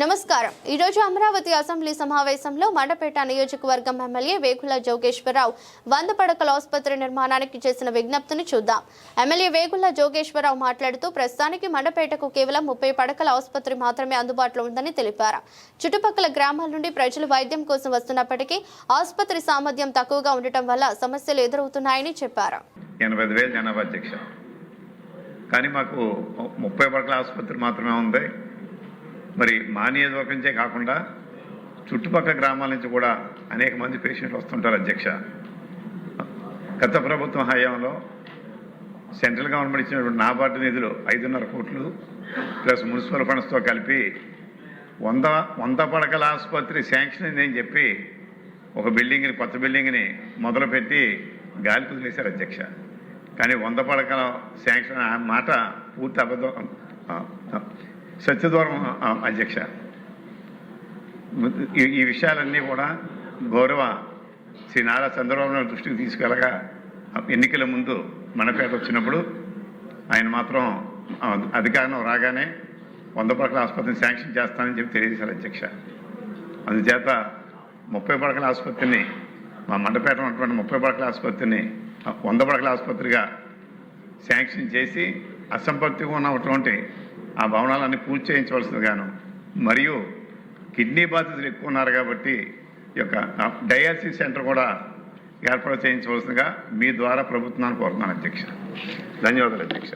నమస్కారం. ఈ రోజు అమరావతి అసెంబ్లీ సమావేశంలో మండపేట నియోజకవర్గం ఎమ్మెల్యే వేగుల జోగేశ్వరరావు 100 పడకల ఆసుపత్రి నిర్మాణానికి చేసిన విజ్ఞప్తిని చూద్దాం. ఎమ్మెల్యే వేగుల జోగేశ్వరరావు మాట్లాడుతూ ప్రస్తుతానికి మండపేటకు కేవలం 30 పడకల ఆసుపత్రి మాత్రమే అందుబాటులో ఉందని తెలిపారు. చుట్టుపక్కల గ్రామాల నుండి ప్రజలు వైద్యం కోసం వస్తున్నప్పటికీ ఆసుపత్రి సామర్థ్యం తక్కువగా ఉండటం వల్ల సమస్యలు ఎదురవుతున్నాయని చెప్పారు. 85,000 జనాభా అధ్యక్ష, కానీ మాకు 30 పడకల ఆసుపత్రి మాత్రమే ఉంది. మరి మా నియోజకవర్గంచే కాకుండా చుట్టుపక్కల గ్రామాల నుంచి కూడా అనేక మంది పేషెంట్లు వస్తుంటారు అధ్యక్ష. గత ప్రభుత్వం హయాంలో సెంట్రల్ గవర్నమెంట్ ఇచ్చినటువంటి నాబార్డు నిధులు 5.5 కోట్లు ప్లస్ మున్సిపల్ ఫండ్స్తో కలిపి 100 పడకల ఆసుపత్రి శాంక్షన్ అయిందని చెప్పి ఒక బిల్డింగ్ని, కొత్త బిల్డింగ్ని మొదలుపెట్టి గాలి కుదిలేశారు అధ్యక్ష. కానీ 100 పడకల శాంక్షన్ ఆ మాట పూర్తి అబద్ధం, సత్యదూరం అధ్యక్ష. ఈ విషయాలన్నీ కూడా గౌరవ శ్రీ నారా చంద్రబాబు నాయుడు దృష్టికి తీసుకెళ్ళగా ఎన్నికల ముందు మండపేట వచ్చినప్పుడు ఆయన మాత్రం అధికారం రాగానే 100 పడకల ఆసుపత్రిని శాంక్షన్ చేస్తానని చెప్పి తెలియజేశారు అధ్యక్ష. అందుచేత 30 పడకల ఆసుపత్రిని, మా మండపేట ఉన్నటువంటి 30 పడకల ఆసుపత్రిని 100 పడకల ఆసుపత్రిగా శాంక్షన్ చేసి అసంపూర్తిగా ఉన్నటువంటి ఆ భవనాలన్నీ పూర్తి చేయించవలసిందిగాను, మరియు కిడ్నీ బాధితులు ఎక్కువ ఉన్నారు కాబట్టి ఈ యొక్క డయాలసిస్ సెంటర్ కూడా ఏర్పాటు చేయించవలసిందిగా మీ ద్వారా ప్రభుత్వాన్ని కోరుతున్నాను అధ్యక్ష. ధన్యవాదాలు అధ్యక్ష.